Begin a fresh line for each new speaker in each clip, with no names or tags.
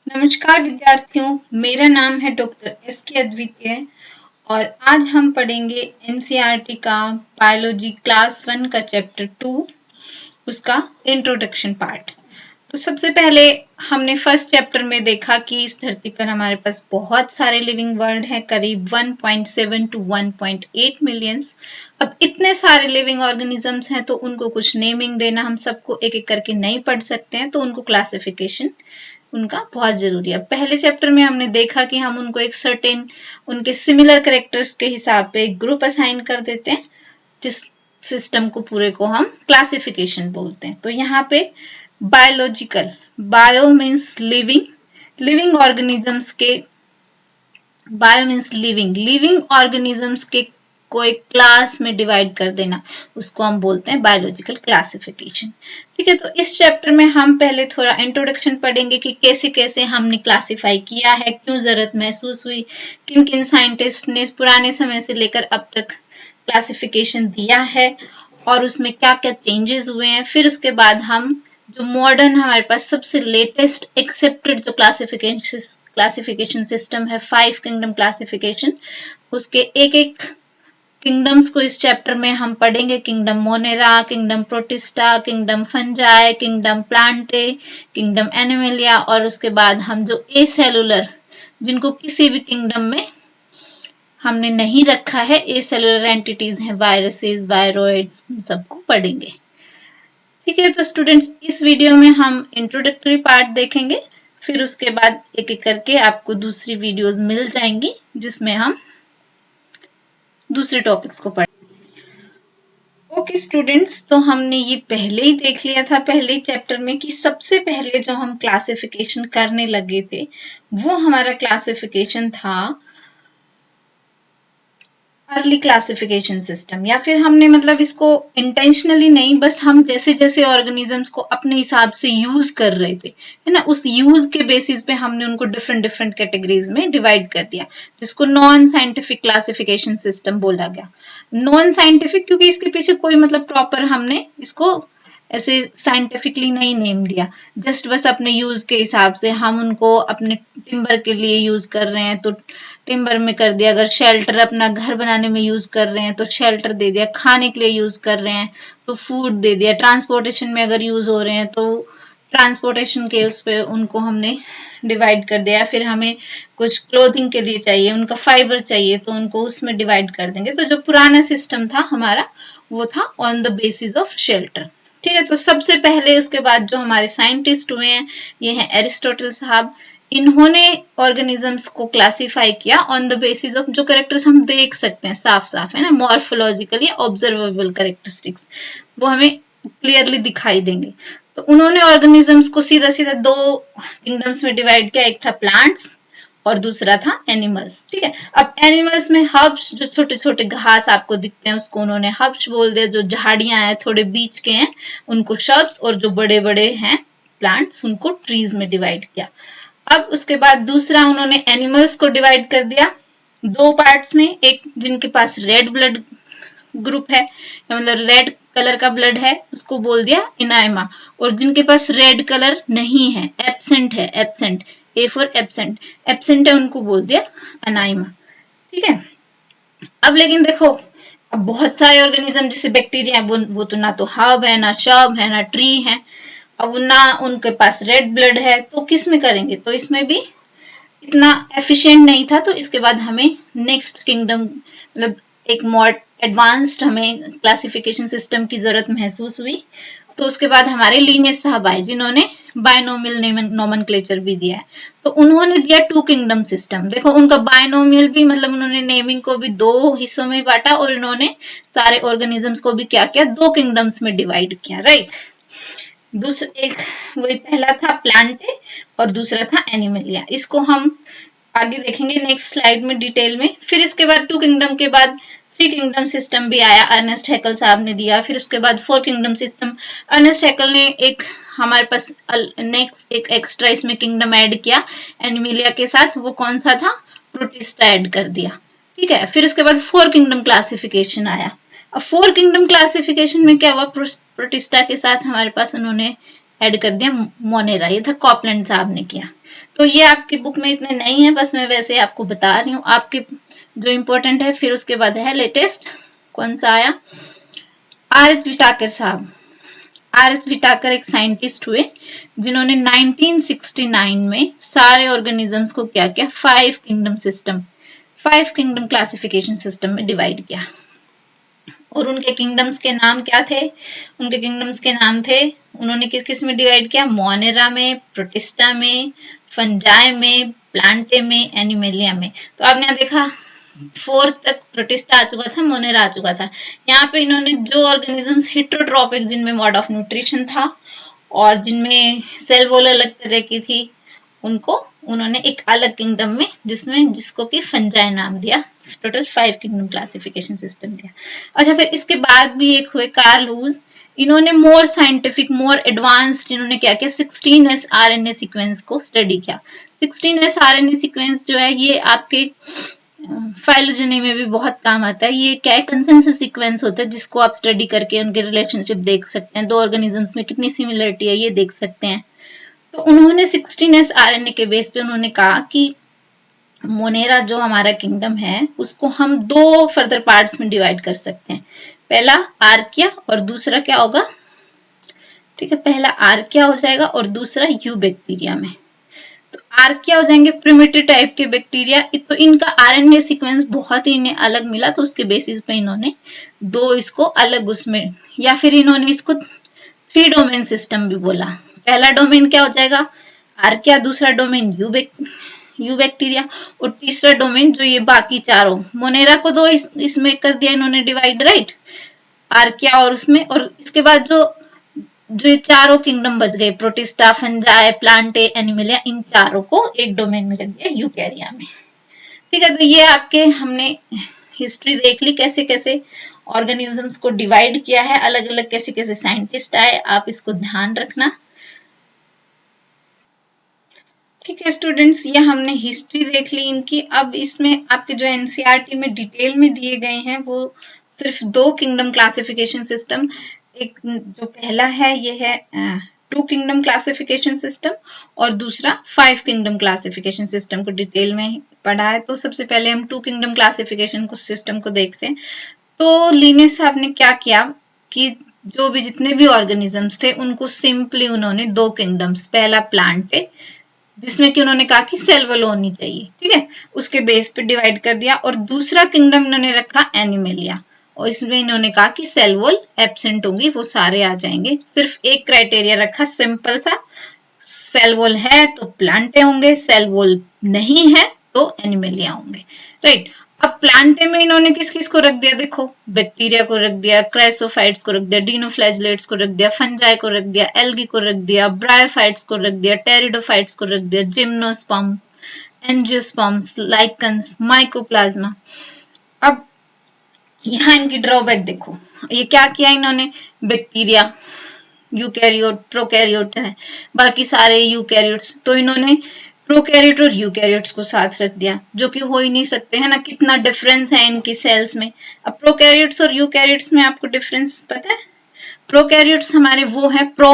नमस्कार विद्यार्थियों, मेरा नाम है डॉक्टर एस के अद्वितीय और आज हम पढ़ेंगे एनसीईआरटी का बायोलॉजी क्लास 1 का चैप्टर 2, उसका इंट्रोडक्शन पार्ट। तो सबसे पहले हमने फर्स्ट चैप्टर में देखा कि इस धरती पर हमारे पास बहुत सारे लिविंग वर्ल्ड हैं, करीब 1.7 to 1.8 मिलियंस। अब इतने सारे लिविंग ऑर्गेनिजम्स हैं तो उनको कुछ नेमिंग देना, हम सबको एक एक करके नहीं पढ़ सकते हैं, तो उनको क्लासिफिकेशन उनका बहुत जरूरी है। पहले चैप्टर में हमने देखा कि हम उनको एक सर्टेन उनके सिमिलर कैरेक्टर्स के हिसाब पे एक ग्रुप असाइन कर देते हैं, जिस सिस्टम को पूरे को हम क्लासिफिकेशन बोलते हैं। तो यहाँ पे biological, bio means living, living organisms के, bio means living, living organisms के को एक क्लास में डिवाइड कर देना, उसको हम बोलते हैं बायोलॉजिकल क्लासिफिकेशन। ठीक है, तो इस चैप्टर में हम पहले थोड़ा इंट्रोडक्शन पढ़ेंगे कि कैसे कैसे हमने क्लासिफाई किया है, क्यों जरूरत महसूस हुई, किन किन साइंटिस्ट ने पुराने समय से लेकर अब तक क्लासिफिकेशन दिया है और उसमें क्या क्या चेंजेस हुए हैं। फिर उसके बाद हम जो मॉडर्न हमारे पास सबसे लेटेस्ट एक्सेप्टेड जो क्लासिफिकेशन सिस्टम है, 5 किंगडम क्लासिफिकेशन, उसके एक एक किंगडम्स को इस चैप्टर में हम पढ़ेंगे। Kingdom Monera, kingdom protista, kingdom fungi, kingdom Plantae, kingdom Animalia, और उसके बाद हम जो एसेलुलर, जिनको किसी भी किंगडम में हमने नहीं रखा है, एसेलुलर एंटिटीज हैं, वायरसेस, वायरोइड्स, सबको पढ़ेंगे। ठीक है, तो स्टूडेंट्स इस वीडियो में हम इंट्रोडक्टरी पार्ट देखेंगे, फिर उसके बाद एक एक करके आपको दूसरी वीडियोस मिल जाएंगी जिसमें हम दूसरे टॉपिक्स को पढ़ेंगे। ओके स्टूडेंट्स, तो हमने ये पहले ही देख लिया था पहले चैप्टर में कि सबसे पहले जो हम क्लासिफिकेशन करने लगे थे वो हमारा क्लासिफिकेशन था अर्ली क्लासिफिकेशन सिस्टम, या फिर हमने मतलब इसको इंटेंशनली नहीं, बस हम जैसे जैसे ऑर्गेनिजम्स को अपने हिसाब से यूज कर रहे थे, है ना, उस यूज के बेसिस पे हमने उनको डिफरेंट डिफरेंट कैटेगरीज में डिवाइड कर दिया, जिसको नॉन साइंटिफिक क्लासिफिकेशन सिस्टम बोला गया। नॉन साइंटिफिक क्योंकि इसके पीछे कोई मतलब प्रॉपर हमने इसको ऐसे साइंटिफिकली नहीं नेम दिया, जस्ट बस अपने यूज के हिसाब से हम उनको अपने टिम्बर के लिए यूज कर रहे हैं तो टिम्बर में कर दिया, अगर शेल्टर अपना घर बनाने में यूज कर रहे हैं तो शेल्टर दे दिया, खाने के लिए यूज कर रहे हैं तो फूड दे दिया, ट्रांसपोर्टेशन में अगर यूज हो रहे हैं तो ट्रांसपोर्टेशन के उस पे उनको हमने डिवाइड कर दिया। फिर हमें कुछ क्लोथिंग के लिए चाहिए, उनका फाइबर चाहिए तो उनको उसमें डिवाइड कर देंगे। तो जो पुराना सिस्टम था हमारा वो था on the basis of shelter. ठीक है, तो सबसे पहले उसके बाद जो हमारे साइंटिस्ट हुए हैं ये हैं एरिस्टोटल साहब। इन्होंने ऑर्गेनिजम्स को क्लासिफाई किया ऑन द बेसिस ऑफ जो कैरेक्टर्स हम देख सकते हैं साफ साफ, है ना, मॉर्फोलॉजिकल या ऑब्जर्वेबल कैरेक्टरिस्टिक्स, वो हमें क्लियरली दिखाई देंगे। तो उन्होंने ऑर्गेनिजम्स को सीधा सीधा दो किंगडम्स में डिवाइड किया, एक था प्लांट्स और दूसरा था एनिमल्स। ठीक है, अब एनिमल्स में हर्ब्स, जो छोटे छोटे घास आपको दिखते हैं उसको उन्होंने हर्ब्स बोल दिया, जो झाड़ियां हैं थोड़े बीच के हैं उनको शर्ब्स, और जो बड़े बड़े हैं प्लांट्स उनको ट्रीज में डिवाइड किया। अब उसके बाद दूसरा उन्होंने एनिमल्स को डिवाइड कर दिया दो पार्ट्स में, एक जिनके पास रेड ब्लड ग्रुप है, मतलब रेड कलर का ब्लड है, उसको बोल दिया इनाइमा, और जिनके पास रेड कलर नहीं है, एब्सेंट है, absent, A for absent, absent है, उनको बोल दिया अनाइमा। ठीक है, अब लेकिन देखो, अब बहुत सारे ऑर्गेनिज्म जैसे बैक्टीरिया, वो तो ना तो हर्ब है, ना शर्ब है, ना ट्री है, अब ना उनके पास रेड ब्लड है, तो किस में करेंगे, तो इसमें भी इतना एफिशिएंट नहीं था। तो इसके बाद हमें नेक्स्ट किंगडम, मतलब एक मोर एडवांस्ड हमें क्लासिफिकेशन सिस्टम की जरूरत महसूस हुई। तो उसके बाद हमारे लीनियस साहब आए जिन्होंने बायनोमियल नोमेनक्लेचर भी दिया है। तो उन्होंने दिया टू किंगडम सिस्टम। देखो उनका बायनोमियल भी, मतलब उन्होंने नेमिंग को भी दो हिस्सों में बांटा और इन्होंने सारे ऑर्गेनिजम्स को भी क्या किया, दो किंगडम्स में डिवाइड किया, राइट। दूसरा एक वही पहला था प्लांटे और दूसरा था एनिमलिया, इसको हम आगे देखेंगे नेक्स्ट स्लाइड में डिटेल में। फिर इसके बाद टू किंगडम के बाद थ्री किंगडम सिस्टम भी आया, अर्नेस्ट हैकल साहब ने दिया। फिर उसके बाद फोर किंगडम सिस्टम, अर्नेस्ट हैकल ने एक हमारे पास नेक्स्ट एक एक्स्ट्रा इसमें किंगडम ऐड किया एनिमलिया के साथ, वो कौन सा था, प्रोटिस्टा ऐड कर दिया। ठीक है, फिर उसके बाद फोर किंगडम क्लासिफिकेशन आया। अब फोर किंगडम क्लासिफिकेशन में क्या हुआ, प्रोटिस्टा के साथ हमारे पास उन्होंने ऐड कर दिया मोनेरा। ये था कॉपलैंड साहब ने किया। तो ये आपकी बुक में इतने नहीं है, बस मैं वैसे आपको बता रही हूँ आपके जो इम्पोर्टेंट है। फिर उसके बाद है लेटेस्ट, कौन सा आया, आर.एच. विटाकर साहब। आर.एच. विटाकर एक साइंटिस्ट हुए जिन्होंने 1969 में सारे ऑर्गेनिजम्स को क्या किया, 5 किंगडम क्लासिफिकेशन सिस्टम में डिवाइड किया। और उनके किंगडम्स के नाम क्या थे, उनके किंगडम्स के नाम थे, उन्होंने किस किस में डिवाइड किया, मोनेरा में, प्रोटिस्टा में, फंजाई में, प्लांटे में, एनिमेलिया में। तो आपने यहाँ देखा 4 तक प्रोटिस्टा आ चुका था, मोनेरा आ चुका था। यहाँ पे इन्होंने जो ऑर्गेनिजम्स हेटेरोट्रॉपिक, जिनमें मोड ऑफ न्यूट्रिशन था और जिनमें सेल वॉल अलग तरह की थी, उनको उन्होंने एक अलग किंगडम में जिसको कि फंजाई नाम दिया। टोटल 5 किंगडम क्लासिफिकेशन सिस्टम दिया। अच्छा, फिर इसके बाद भी एक हुए कार्ल हूज। इन्होंने मोर साइंटिफिक, मोर एडवांस्ड, इन्होंने क्या किया, 16S RNA सीक्वेंस को स्टडी किया। 16S RNA सीक्वेंस जो है ये आपके फाइलोजेनी में भी बहुत काम आता है। ये क्या है, कंसेंसस सीक्वेंस होता है जिसको आप स्टडी करके उनके रिलेशनशिप देख सकते हैं, दो ऑर्गेनिजम्स में कितनी सिमिलरिटी है ये देख सकते हैं। तो उन्होंने 16S RNA के बेस पे उन्होंने कहा कि मोनेरा जो हमारा किंगडम है उसको हम 2 फर्दर पार्ट्स में डिवाइड कर सकते हैं। पहला आर्किया और दूसरा क्या होगा, ठीक है, पहला आर्किया हो जाएगा और दूसरा यू बैक्टीरिया में। तो आर्किया हो जाएंगे प्रिमिटिव टाइप के बैक्टीरिया। तो इनका आरएनए सीक्वेंस बहुत ही इन्हें अलग मिला, तो उसके बेसिस पे इन्होंने 2 इसको अलग उसमें, या फिर इन्होंने इसको 3 डोमेन सिस्टम भी बोला। पहला डोमेन क्या हो जाएगा, आर्किया, दूसरा डोमेन यू बैक्टीरिया, और तीसरा डोमेन जो ये बाकी चारों, मोनेरा को 2 इसमें कर दिया इन्होंने डिवाइड, राइट, आर्किया और उसमें, और इसके बाद जो ये चारों किंगडम बच गए, प्रोटिस्टा, फंजाई, प्लांटे, एनिमलिया, इन चारों को एक डोमेन में रख दिया, यूकैरिया में। ठीक है, तो ये आपके हमने हिस्ट्री देख ली, कैसे कैसे ऑर्गेनिजम्स को डिवाइड किया है, अलग अलग कैसे कैसे साइंटिस्ट आए, आप इसको ध्यान रखना। ठीक है स्टूडेंट्स, ये हमने हिस्ट्री देख ली इनकी। अब इसमें आपके जो एनसीईआरटी में डिटेल में दिए गए हैं वो सिर्फ 2 किंगडम क्लासिफिकेशन सिस्टम, एक जो पहला है ये है 2 किंगडम क्लासिफिकेशन सिस्टम और दूसरा 5 किंगडम क्लासिफिकेशन सिस्टम को डिटेल में पढ़ा है। तो सबसे पहले हम 2 किंगडम क्लासिफिकेशन सिस्टम को देखते हैं। तो लिनेस साहब ने क्या किया कि जो भी जितने भी ऑर्गेनिजम्स थे उनको सिंपली उन्होंने 2 किंगडम्स, पहला प्लांट पे जिसमें कि उन्होंने कहा कि सेल वॉल होनी चाहिए, ठीक है, उसके बेस पे डिवाइड कर दिया, और दूसरा किंगडम इन्होंने रखा एनिमेलिया, और इसमें इन्होंने कहा कि सेल वॉल एब्सेंट होंगी, वो सारे आ जाएंगे। सिर्फ एक क्राइटेरिया रखा सिंपल सा, सेल वॉल है तो प्लांटे होंगे, सेल वॉल नहीं है तो एनिमेलिया होंगे, राइट। अब प्लांटे में इन्होंने किस किस को रख दिया, देखो, बैक्टीरिया को रख दिया, क्राइसोफाइट्स को रख दिया, डिनोफ्लैजिलेट्स को रख दिया, फंजाई को रख दिया, एल्गी को रख दिया, ब्रायोफाइट्स को रख दिया, टेरिडोफाइट्स को रख दिया, जिम्नोस्पर्म, एंजियोस्पर्म्स, लाइकन्स, माइकोप्लाज्मा। अब यहाँ इनकी ड्रॉबैक देखो, ये क्या किया इन्होंने, बैक्टीरिया, यूकैरियोट, प्रोकैरियोट है, बाकी सारे यूकैरियोट्स, तो इन्होंने प्रोकैरियोट और यूकैरियोट्स को साथ रख दिया, जो कि हो ही नहीं सकते है ना, कितना डिफरेंस है इनकी सेल्स में। अब प्रोकैरियोट्स और यूकैरियोट्स में आपको डिफरेंस पता है, प्रोकैरियोट्स हमारे वो है, प्रो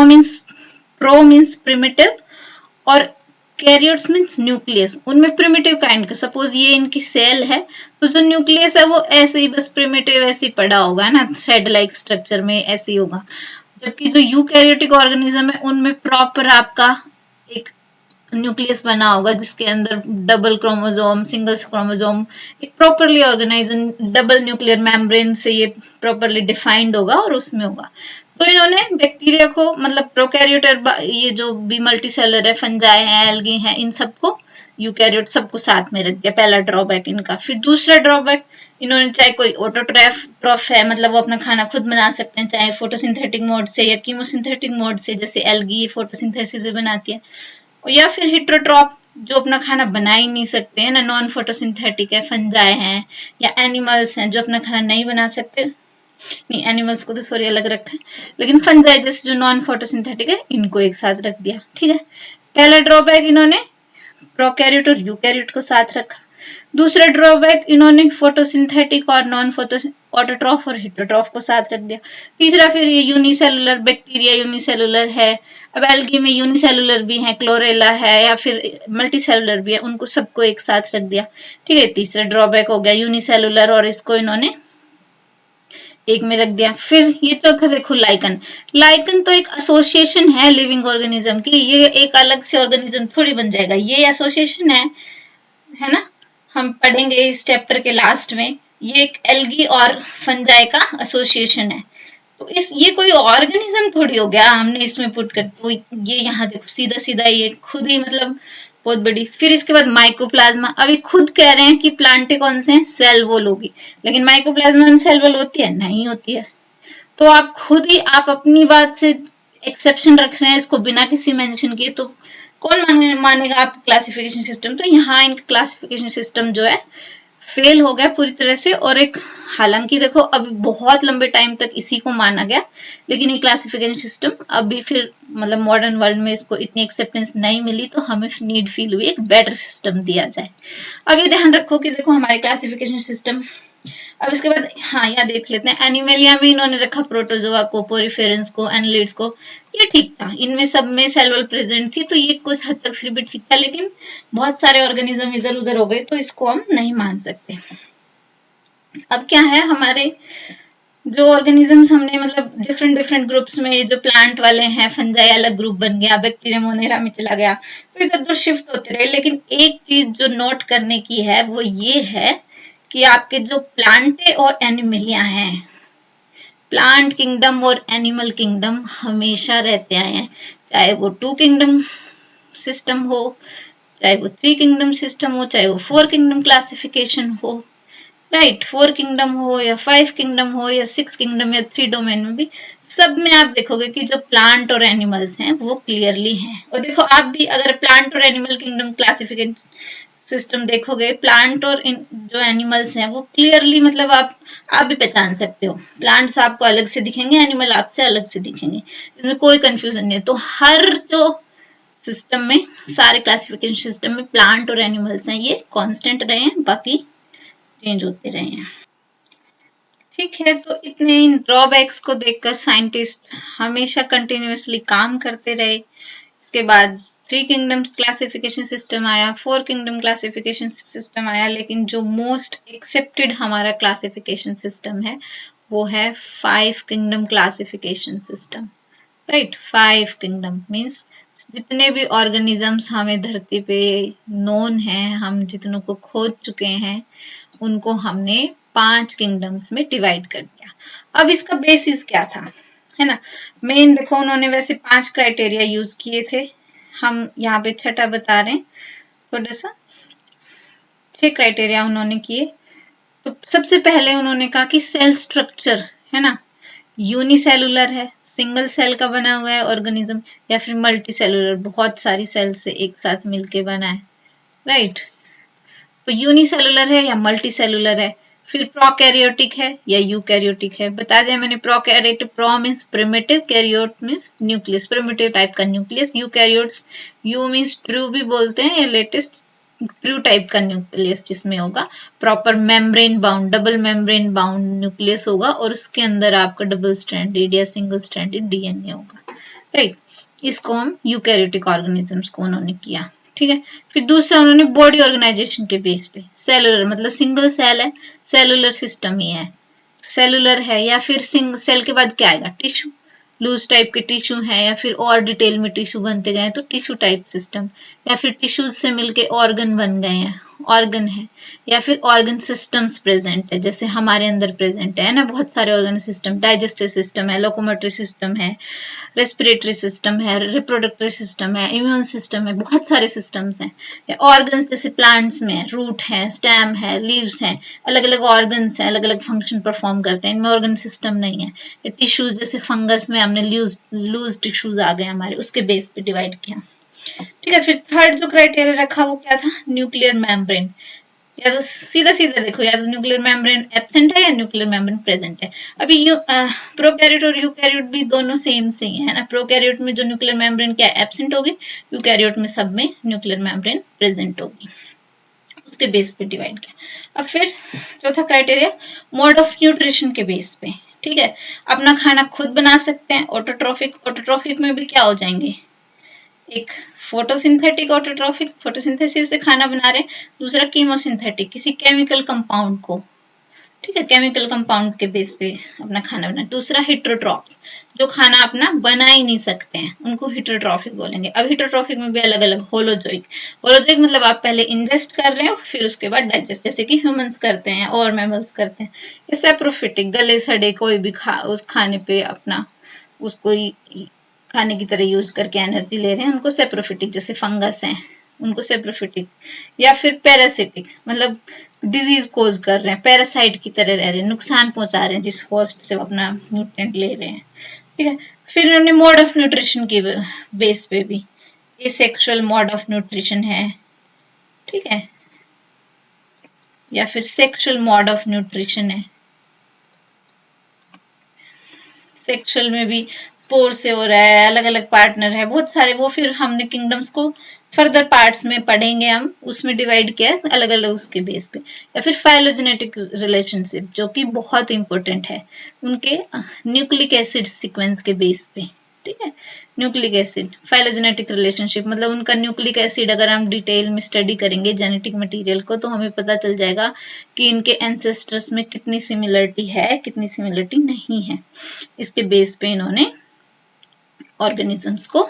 मीन्स प्रिमिटिव और कैरियोट्स मीन्स न्यूक्लियस, उनमें प्रिमिटिव काइंड का, सपोज ये इनकी सेल है तो जो न्यूक्लियस है वो ऐसे ही बस प्रिमिटिव ऐसे ही पड़ा होगा ना, थ्रेड लाइक स्ट्रक्चर में ऐसे ही होगा। जबकि जो यूकैरियोटिक ऑर्गेनिज्म है उनमें प्रॉपर आपका एक न्यूक्लियस बना होगा जिसके अंदर डबल क्रोमोसोम, सिंगल क्रोमोसोम, एक properly organise double nuclear membrane से ये प्रॉपरली डिफाइंड होगा और उसमें होगा। तो इन्होंने बैक्टीरिया को, मतलब प्रोकैरियोट, ये जो भी मल्टीसेलर है, फंजाई है, एल्गी है, इन सबको, यूकैरियोट सबको साथ में रख दिया, पहला ड्रॉबैक इनका। फिर दूसरा ड्रॉबैक, इन्होंने चाहे कोई ऑटोट्रॉफ है, मतलब वो अपना खाना खुद बना सकते हैं, चाहे फोटोसिंथेटिक मोड से या कीमोसिंथेटिक मोड से, जैसे एल्गी फोटोसिंथेसिस से बनाती है, या फिर हिट्रोट्रॉप जो अपना खाना बना ही नहीं सकते हैं ना, नॉन फोटोसिंथेटिक है, फंजाई हैं, या एनिमल्स हैं जो अपना खाना नहीं बना सकते, नहीं एनिमल्स को तो सॉरी अलग रखा है, लेकिन फंजाई जैसे जो नॉन फोटोसिंथेटिक है इनको एक साथ रख दिया, ठीक है। पहला ड्रॉबैक इन्होंने प्रोकैरियोट और यूकैरियोट को साथ रखा। दूसरा ड्रॉबैक इन्होंने फोटोसिंथेटिक और नॉन फोटो ऑटोट्रॉफ और हेटरोट्रॉफ को साथ रख दिया। तीसरा फिर ये यूनिसेलुलर बैक्टीरिया यूनिसेलुलर है, अब एल्गी में यूनिसेलुलर भी है, क्लोरेला है या फिर मल्टीसेलुलर भी है, उनको सबको एक साथ रख दिया। ठीक है, तीसरा ड्रॉबैक हो गया यूनिसेलुलर और इसको इन्होंने एक में रख दिया। फिर ये चौथा देखो लाइकन। लाइकन तो एक एसोसिएशन है लिविंग ऑर्गेनिज्म की, ये एक अलग से ऑर्गेनिज्म थोड़ी बन जाएगा, ये एसोसिएशन है ना, हम पढ़ेंगे इस चैप्टर के लास्ट में। ये एक एल्गी और फंजाई का एसोसिएशन है, तो ये कोई ऑर्गेनिज्म थोड़ी हो गया हमने इसमें पुट कर, तो ये यहाँ देखो सीधा सीधा ये खुद ही मतलब बहुत बड़ी। फिर इसके बाद माइकोप्लाज्मा, अभी खुद कह रहे हैं कि प्लांटे कौन से हैं, सेल वॉल होगी, लेकिन माइकोप्लाज्मा में सेल वॉल होती है, नहीं होती है। तो आप खुद ही आप अपनी बात से एक्सेप्शन रख रहे हैं इसको बिना किसी मेंशन किए, तो कौन मानेगा आपका क्लासिफिकेशन सिस्टम। तो यहाँ इनका क्लासिफिकेशन सिस्टम जो है फेल हो गया पूरी तरह से। और एक हालांकि देखो अब बहुत लंबे टाइम तक इसी को माना गया, लेकिन ये क्लासिफिकेशन सिस्टम अभी फिर मतलब मॉडर्न वर्ल्ड में इसको इतनी एक्सेप्टेंस नहीं मिली, तो हमें नीड फील हुई एक बेटर सिस्टम दिया जाए। अब ये ध्यान रखो कि देखो हमारे क्लासिफिकेशन सिस्टम, अब इसके बाद हाँ यहाँ देख लेते हैं एनिमेलिया में इन्होंने रखा प्रोटोजोआ को, पोरिफेरेंस को, एनलिड्स को, ये ठीक था, इनमें सब में सेल वॉल प्रेजेंट थी, तो ये कुछ हद तक फिर भी ठीक था। लेकिन बहुत सारे ऑर्गेनिज्म इधर उधर हो गए, तो इसको हम नहीं मान सकते। अब क्या है हमारे जो ऑर्गेनिजम्स हमने मतलब डिफरेंट डिफरेंट ग्रुप्स में, जो प्लांट वाले हैं फंजाई अलग ग्रुप बन गया, बैक्टीरिया मोनेरा में चला गया, तो इधर उधर शिफ्ट होते रहे। लेकिन एक चीज जो नोट करने की है वो ये है कि आपके जो प्लांटे और एनिमलिया हैं, प्लांट किंगडम और एनिमल किंगडम हमेशा रहते आए हैं, चाहे वो 2 किंगडम सिस्टम हो, चाहे वो 3 किंगडम सिस्टम हो, चाहे वो 4 किंगडम क्लासिफिकेशन हो, राइट 4 किंगडम हो या 5 किंगडम हो या 6 किंगडम या 3 डोमेन में भी, सब में आप देखोगे कि जो प्लांट और एनिमल्स हैं वो क्लियरली हैं। और देखो आप भी अगर प्लांट और एनिमल किंगडम क्लासिफिकेशन सिस्टम देखोगे, प्लांट और जो एनिमल्स हैं वो क्लियरली मतलब आप भी पहचान सकते हो, प्लांट्स आपको अलग से दिखेंगे, एनिमल आपसे अलग से दिखेंगे, इसमें कोई कंफ्यूजन नहीं है। तो हर जो सिस्टम में, सारे क्लासिफिकेशन सिस्टम में प्लांट और एनिमल्स हैं ये कांस्टेंट रहे हैं, बाकी चेंज होते रहे हैं। ठीक है, तो इतने इन ड्रॉबैक्स को देखकर साइंटिस्ट हमेशा कंटिन्यूअसली काम करते रहे। इसके बाद 3 किंगडम क्लासिफिकेशन सिस्टम आया, 4 किंगडम क्लासिफिकेशन सिस्टम आया, लेकिन जो मोस्ट एक्सेप्टेड हमारा क्लासिफिकेशन सिस्टम है वो है 5 kingdom classification system, right. 5 kingdom means जितने भी ऑर्गेनिजम्स हमें धरती पे नोन हैं, हम जितनों को खोज चुके हैं, उनको हमने 5 किंगडम्स में डिवाइड कर दिया। अब इसका बेसिस क्या था, है ना, मेन देखो उन्होंने वैसे 5 क्राइटेरिया यूज किए थे, हम यहाँ पे छठा बता रहे हैं, थोड़ा सा 6 क्राइटेरिया उन्होंने किए। तो सबसे पहले उन्होंने कहा कि सेल स्ट्रक्चर, है ना, यूनिसेलुलर है, सिंगल सेल का बना हुआ है ऑर्गेनिज्म, या फिर मल्टी सेलुलर, बहुत सारी सेल से एक साथ मिलके बना है, राइट। तो यूनिसेलुलर है या मल्टी सेलुलर है, फिर प्रोकैरियोटिक है या यूकैरियोटिक है। बता दें मैंने, prokaryotic, pro means primitive, karyote means nucleus, primitive type का nucleus, eukaryotes, eu means true भी बोलते हैं, या लेटेस्ट ट्रू टाइप का न्यूक्लियस जिसमें होगा proper membrane bound, double membrane bound nucleus होगा, और उसके अंदर आपका डबल स्ट्रैंडेड या सिंगल स्ट्रैंडेड डीएनए होगा, राइट। इसको हम यूकैरियोटिक ऑर्गेनिजम्स को उन्होंने किया, ठीक है। फिर दूसरा उन्होंने बॉडी ऑर्गेनाइजेशन के बेस पे, सेलुलर मतलब सिंगल सेल है, सेलुलर सिस्टम ही है, सेलुलर है, या फिर सिंगल सेल के बाद क्या आएगा, टिश्यू, लूज टाइप के टिश्यू है, या फिर और डिटेल में टिश्यू बनते गए तो टिश्यू टाइप सिस्टम, या फिर टिश्यूज से मिलके ऑर्गन बन गए हैं, ऑर्गन है, या फिर ऑर्गन सिस्टम्स प्रेजेंट है, जैसे हमारे अंदर प्रेजेंट है ना बहुत सारे ऑर्गन सिस्टम, डाइजेस्टिव सिस्टम है, लोकोमोटरी सिस्टम है, रेस्पिरेटरी सिस्टम है, रिप्रोडक्टरी सिस्टम है, इम्यून सिस्टम है, बहुत सारे सिस्टम्स हैं। या ऑर्गन्स जैसे प्लांट्स में रूट है, स्टेम है, लीव्स हैं, अलग अलग ऑर्गन्स हैं, अलग अलग फंक्शन परफॉर्म करते हैं, इनमें ऑर्गन सिस्टम नहीं है। टिश्यूज जैसे फंगस में हमने लूज टिश्यूज आ गए हमारे, उसके बेस पे डिवाइड किया, ठीक है। फिर थर्ड जो क्राइटेरिया रखा वो क्या था, न्यूक्लियर मेम्ब्रेन, या तो सीधा सीधा देखो, या तो न्यूक्लियर मेम्ब्रेन एब्सेंट है या न्यूक्लियर मेम्ब्रेन प्रेजेंट है। अभी प्रोकैरियोट और यूकैरियोट भी दोनों सेम से ही है ना, प्रोकैरियोट में जो न्यूक्लियर मेम्ब्रेन क्या एब्सेंट होगी, यूकैरियोट में सब में न्यूक्लियर मेम्ब्रेन प्रेजेंट होगी। उसके बेस पे डिवाइड किया। अब फिर चौथा क्राइटेरिया मोड ऑफ न्यूट्रिशन के बेस पे, ठीक है, अपना खाना खुद बना सकते हैं। ऑटोट्रॉफिक में भी क्या हो जाएंगे, एक फोटोसिंथेटिक ऑटोट्रॉफिक, फोटोसिंथेसिस से खाना बना रहे हैं, दूसरा कीमोसिंथेटिक, किसी केमिकल कंपाउंड को, ठीक है, केमिकल कंपाउंड के बेस पे अपना खाना बना। दूसरा हिट्रोट्रॉफ, जो खाना अपना बना ही नहीं सकते हैं उनको हिट्रोट्रॉफिक बोलेंगे। अब हिट्रोट्रॉफिक में भी अलग अलग, होलोजोइक मतलब आप पहले इंजेस्ट कर रहे हो फिर उसके बाद डाइजेस्ट, जैसे कि ह्यूमंस करते हैं और मैमल्स करते हैं। ये सेप्रोफिटिक, गले सड़े कोई भी उस खाने पे अपना उसको खाने की तरह यूज करके एनर्जी ले रहे हैं, उनको सेप्रोफिटिक, जैसे फंगस हैं उनको सेप्रोफिटिक। या फिर पैरासिटिक, मतलब डिजीज कोज कर रहे हैं, पैरासाइट की तरह रह रहे हैं, नुकसान पहुंचा रहे हैं जिस होस्ट से अपना न्यूट्रिएंट ले रहे हैं, ठीक है। फिर इन्होंने मोड ऑफ न्यूट्रिशन के बेस पे भी, एसेक्सुअल मोड ऑफ न्यूट्रिशन है, ठीक है, या फिर सेक्सुअल मोड ऑफ न्यूट्रिशन है। सेक्सुअल में भी स्पोर से हो रहा है, अलग अलग पार्टनर है, बहुत सारे, वो फिर हमने किंगडम्स को फर्दर पार्ट्स में पढ़ेंगे, हम उसमें डिवाइड किया अलग अलग उसके बेस पे। या फिर फाइलोजेनेटिक रिलेशनशिप, जो कि बहुत इंपॉर्टेंट है, उनके न्यूक्लिक एसिड सीक्वेंस के बेस पे, ठीक है। न्यूक्लिक एसिड, फाइलोजेनेटिक रिलेशनशिप मतलब उनका न्यूक्लिक एसिड अगर हम डिटेल में स्टडी करेंगे जेनेटिक मटेरियल को, तो हमें पता चल जाएगा कि इनके एंसेस्टर्स में कितनी सिमिलरिटी है, कितनी सिमिलरिटी नहीं है। इसके बेस पे इन्होंने ऑर्गेनिजम्स को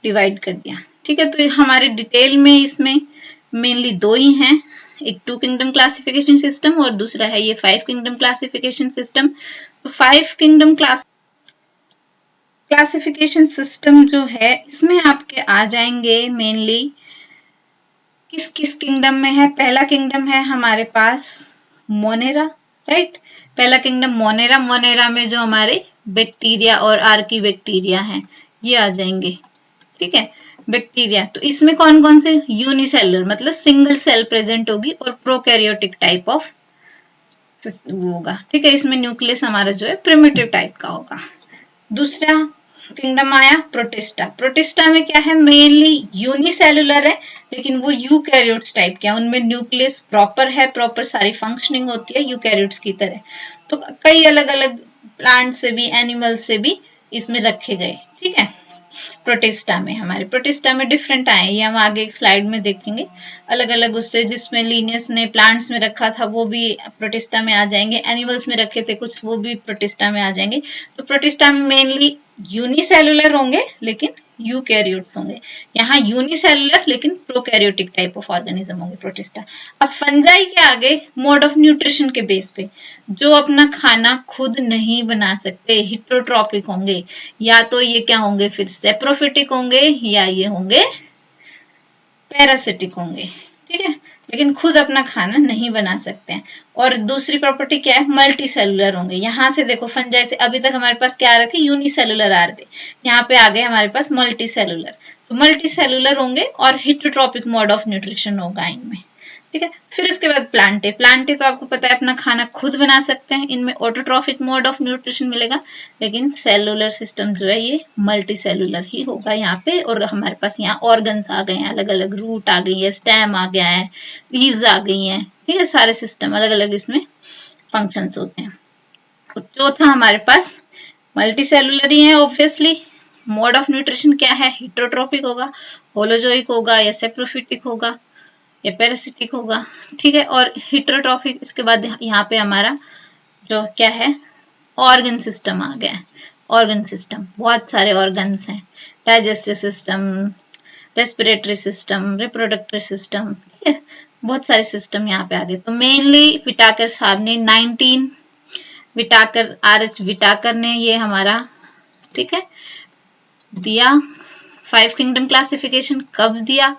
डिवाइड कर दिया, ठीक है। तो हमारे डिटेल में इसमें मेनली दो ही हैं, एक 2 किंगडम क्लासिफिकेशन सिस्टम और दूसरा है ये 5 किंगडम क्लासिफिकेशन सिस्टम। तो 5 किंगडम क्लासिफिकेशन सिस्टम जो है, इसमें आपके आ जाएंगे मेनली किस किस किंगडम में है। पहला किंगडम है हमारे पास मोनेरा, राइट, पहला किंगडम मोनेरा। मोनेरा में जो हमारे बैक्टीरिया और आर्की बैक्टीरिया हैं ये आ जाएंगे, ठीक है, बैक्टीरिया। तो इसमें कौन कौन से, यूनिसेलुलर मतलब सिंगल सेल प्रेजेंट होगी और प्रोकैरियोटिक टाइप ऑफ होगा, ठीक है। इसमें न्यूक्लियस हमारा जो है प्रिमिटिव टाइप का होगा। दूसरा किंगडम आया प्रोटिस्टा। प्रोटिस्टा में क्या है, मेनली यूनिसेलुलर है लेकिन वो यूकैरियोट्स टाइप के हैं, उनमें न्यूक्लियस प्रॉपर है, प्रॉपर सारी फंक्शनिंग होती है यूकैरियोट्स की तरह। तो कई अलग अलग प्लांट से भी, एनिमल से भी इसमें रखे गए, ठीक है। प्रोटिस्टा में, हमारे प्रोटिस्टा में डिफरेंट आए, ये हम आगे एक स्लाइड में देखेंगे। अलग अलग उससे, जिसमें लीनियस ने प्लांट्स में रखा था वो भी प्रोटिस्टा में आ जाएंगे, एनिमल्स में रखे थे कुछ वो भी प्रोटिस्टा में आ जाएंगे। तो प्रोटिस्टा में मेनली यूनिसेलुलर होंगे लेकिन यूकैरियोट्स होंगे, यहाँ यूनिसेलुलर लेकिन प्रोकैरियोटिक टाइप ऑफ ऑर्गेनिज्म होंगे प्रोटिस्टा। अब फंजाई के आगे मोड ऑफ न्यूट्रिशन के बेस पे जो अपना खाना खुद नहीं बना सकते, हिट्रोट्रॉपिक होंगे, या तो ये क्या होंगे फिर सेप्रोफिटिक होंगे या ये होंगे पैरासिटिक होंगे, ठीक है, लेकिन खुद अपना खाना नहीं बना सकते हैं। और दूसरी प्रॉपर्टी क्या है, मल्टी सेलुलर होंगे। यहाँ से देखो फंजाई से अभी तक हमारे पास क्या आ रहे थे, यूनिसेलुलर आ रहे थे, यहाँ पे आ गए हमारे पास मल्टी सेलुलर। तो मल्टी सेलुलर होंगे और हिट्रोट्रॉपिक मोड ऑफ न्यूट्रिशन होगा इनमें, ठीक है। फिर उसके बाद प्लांटे। प्लांटे तो आपको पता है अपना खाना खुद बना सकते हैं, इनमें ऑटोट्रॉफिक मोड ऑफ न्यूट्रिशन मिलेगा, लेकिन सेलुलर सिस्टम जो है ये मल्टी सेलुलर ही होगा यहाँ पे। और हमारे पास यहाँ ऑर्गन्स आ गए हैं, अलग अलग रूट आ गई है, स्टेम आ गया है, लीव्स आ गई हैं, ठीक है, सारे सिस्टम अलग अलग इसमें फंक्शंस होते हैं। और चौथा हमारे पास मल्टी सेलुलर ही है ऑब्वियसली। मोड ऑफ न्यूट्रिशन क्या है, हिट्रोट्रॉपिक होगा, होलोजोइक होगा या सेप्रोफिटिक होगा या पैरासिटिक होगा, ठीक है। और हिट्रोट्रॉफिक, इसके बाद यहाँ पे हमारा जो क्या है, ऑर्गन सिस्टम आ गया है। ऑर्गन सिस्टम, बहुत सारे ऑर्गन्स हैं, digestive system, respiratory system, reproductive system, ठीक है, बहुत सारे सिस्टम यहाँ पे आ गए। तो मेनली विटाकर साहब ने 19 विटाकर, RH विटाकर ने ये हमारा, ठीक है, दिया 5 किंगडम क्लासिफिकेशन। कब दिया,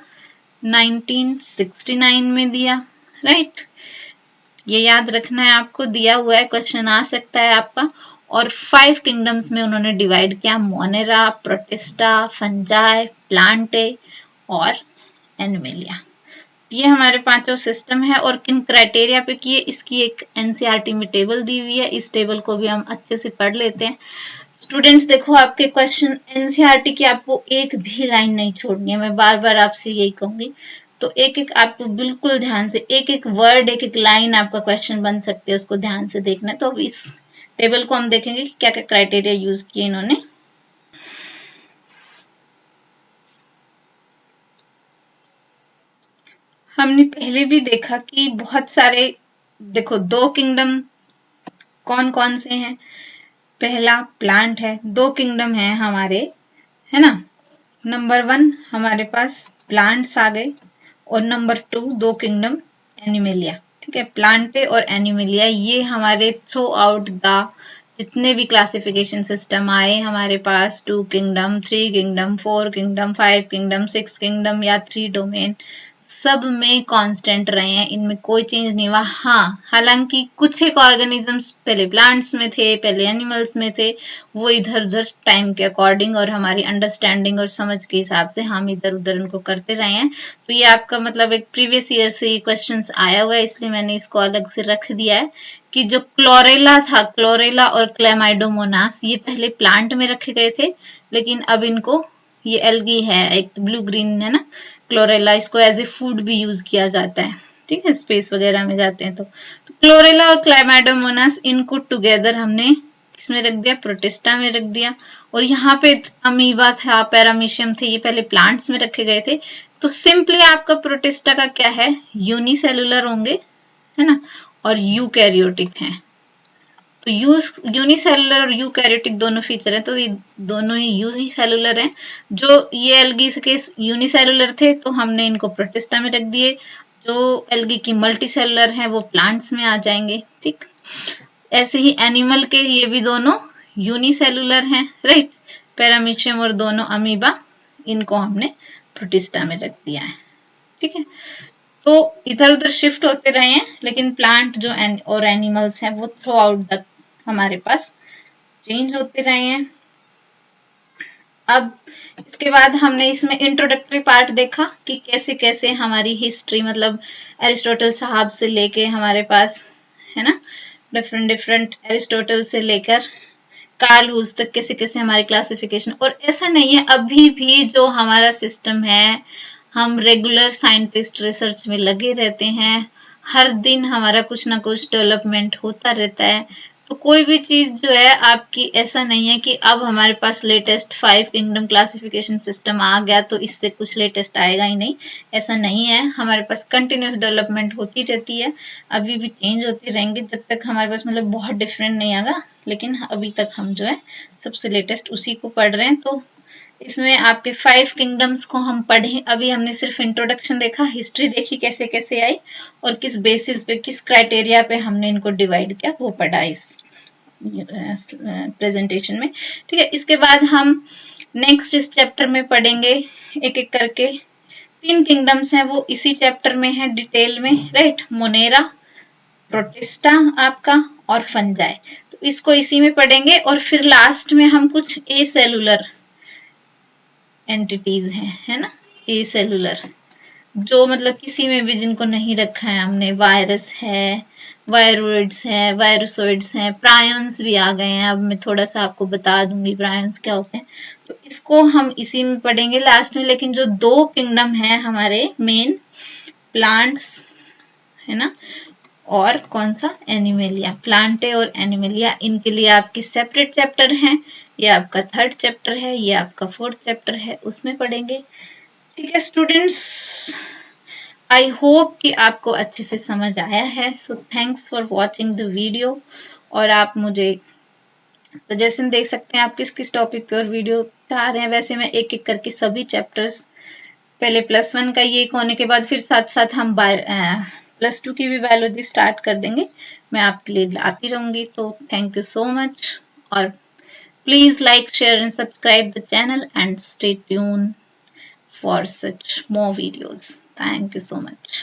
1969 में दिया, राइट, ये याद रखना है आपको, दिया हुआ है, क्वेश्चन आ सकता है आपका। और 5 किंगडम्स में उन्होंने डिवाइड किया, मोनेरा, प्रोटिस्टा, फंजाई, प्लांटे और एनिमेलिया। ये हमारे पांचों सिस्टम है। और किन क्राइटेरिया पे किए, इसकी एक एनसीईआरटी में टेबल दी हुई है, इस टेबल को भी हम अच्छे से पढ़ लेते हैं। स्टूडेंट्स देखो, आपके क्वेश्चन एनसीईआरटी की आपको एक भी लाइन नहीं छोड़नी है, मैं बार बार आपसे यही कहूंगी। तो एक एक आपको बिल्कुल ध्यान से, एक एक वर्ड, एक एक लाइन आपका क्वेश्चन बन सकते हैं, उसको ध्यान से देखना है। तो अब इस टेबल को हम देखेंगे कि क्या क्या क्राइटेरिया यूज किए इन्होंने। हमने पहले भी देखा कि बहुत सारे, देखो 2 किंगडम कौन कौन से हैं। पहला प्लांट है, 2 किंगडम है हमारे, है ना। नंबर 1 हमारे पास प्लांट्स आ गए, और नंबर 2 2 किंगडम एनिमेलिया। ठीक है, प्लांटे और एनिमेलिया ये हमारे थ्रू आउट द जितने भी क्लासिफिकेशन सिस्टम आए हमारे पास, 2 kingdom, 3 kingdom, 4 kingdom, 5 kingdom, 6 kingdom या 3 डोमेन, सब में कांस्टेंट रहे हैं, इनमें कोई चेंज नहीं हुआ। हाँ, हालांकि कुछ एक ऑर्गेनिजम्स पहले प्लांट्स में थे, पहले एनिमल्स में थे, वो इधर उधर टाइम के अकॉर्डिंग और हमारी अंडरस्टैंडिंग और समझ के हिसाब से हम इधर उधर उनको करते रहे हैं। तो ये आपका मतलब एक प्रीवियस ईयर से क्वेश्चंस आया हुआ है, इसलिए मैंने इसको अलग से रख दिया है कि जो क्लोरेला था, क्लोरेला और क्लेमाइडोमोनास, ये पहले प्लांट में रखे गए थे, लेकिन अब इनको, ये एल्गी है, एक ब्लू ग्रीन है ना क्लोरेला, इसको एज ए फूड भी यूज किया जाता है। ठीक है, स्पेस वगैरह में जाते हैं तो क्लोरेला और क्लाइमेडोमोनास, इनको टुगेदर हमने किसमें रख दिया, प्रोटिस्टा में रख दिया। और यहाँ पे अमीबा था, पैरामीशियम थे, ये पहले प्लांट्स में रखे गए थे। तो सिंपली आपका प्रोटिस्टा का क्या है, यूनिसेलुलर होंगे, है ना, और यूकैरियोटिक हैं। तो यूनिसेलुलर और यूकैरियोटिक दोनों फीचर हैं, तो ये दोनों ही यूनिसेलुलर हैं। जो ये एल्गी के यूनिसेलुलर थे तो हमने इनको प्रोटिस्टा में रख दिए, जो एल्गी की मल्टीसेलुलर हैं वो प्लांट्स में आ जाएंगे। ठीक, ऐसे ही एनिमल के ये भी दोनों यूनिसेलुलर हैं, राइट, पैरामीशियम और दोनों अमीबा, इनको हमने प्रोटिस्टा में रख दिया है। ठीक है, तो इधर उधर शिफ्ट होते रहे हैं, लेकिन प्लांट जो और एनिमल्स हैं वो थ्रू आउट द हमारे पास चेंज होते रहे हैं। अब इसके बाद हमने इसमें इंट्रोडक्टरी पार्ट देखा कि कैसे कैसे हमारी हिस्ट्री, मतलब एरिस्टोटल साहब से लेके हमारे पास, है ना, डिफरेंट डिफरेंट एरिस्टोटल से लेकर कार्ल हुज तक कैसे कैसे हमारी क्लासिफिकेशन। और ऐसा नहीं है, अभी भी जो हमारा सिस्टम है, हम रेगुलर साइंटिस्ट रिसर्च में लगे रहते हैं, हर दिन हमारा कुछ ना कुछ डेवलपमेंट होता रहता है। तो कोई भी चीज जो है आपकी, ऐसा नहीं है कि अब हमारे पास लेटेस्ट 5 किंगडम क्लासिफिकेशन सिस्टम आ गया तो इससे कुछ लेटेस्ट आएगा ही नहीं, ऐसा नहीं है। हमारे पास कंटिन्यूस डेवलपमेंट होती रहती है, अभी भी चेंज होते रहेंगे जब तक हमारे पास मतलब बहुत डिफरेंट नहीं आएगा, लेकिन अभी तक हम जो है सबसे लेटेस्ट उसी को पढ़ रहे हैं। तो इसमें आपके 5 किंगडम्स को हम पढ़े, अभी हमने सिर्फ इंट्रोडक्शन देखा, हिस्ट्री देखी कैसे कैसे आई, और किस बेसिस पे, किस क्राइटेरिया पे हमने इनको डिवाइड किया, वो पढ़ा इस प्रेजेंटेशन में। ठीक है, इसके बाद हम नेक्स्ट इस चैप्टर में पढ़ेंगे एक एक करके। 3 किंगडम्स हैं वो इसी चैप्टर में है डिटेल में, राइट, मोनेरा, प्रोटिस्टा आपका, और फंजाई। तो इसको इसी में पढ़ेंगे, और फिर लास्ट में हम कुछ ए सेलुलर एंटिटीज हैं, है ना, ए सेलुलर, जो मतलब किसी में भी जिनको नहीं रखा है हमने, वायरस है, वायरोइड्स है, वायरोसोइड्स हैं, प्रायंस भी आ गए हैं। अब मैं थोड़ा सा आपको बता दूंगी प्रायंस क्या होते हैं, तो इसको हम इसी में पढ़ेंगे लास्ट में। लेकिन जो 2 किंगडम है हमारे मेन, प्लांट्स, है ना, और कौन सा, एनिमेलिया, प्लांटे और एनिमेलिया, इनके लिए आपकी सेपरेट चैप्टर हैं। ये आपका 3rd चैप्टर है, ये आपका 4th चैप्टर है, उसमें पढ़ेंगे। ठीक है स्टूडेंट्स, आई होप कि आपको अच्छे से समझ आया है। So thanks for watching the video, और आप मुझे सजेशन दे सकते हैं आप किस किस टॉपिक पे और वीडियो चाह रहे हैं। वैसे मैं एक एक करके सभी चैप्टर्स, पहले +1 का ये होने के बाद फिर साथ साथ हम +2 की भी बायोलॉजी स्टार्ट कर देंगे, मैं आपके लिए आती रहूंगी। तो थैंक यू सो मच, और please like, share and subscribe the channel and stay tune for such more videos. Thank you so much.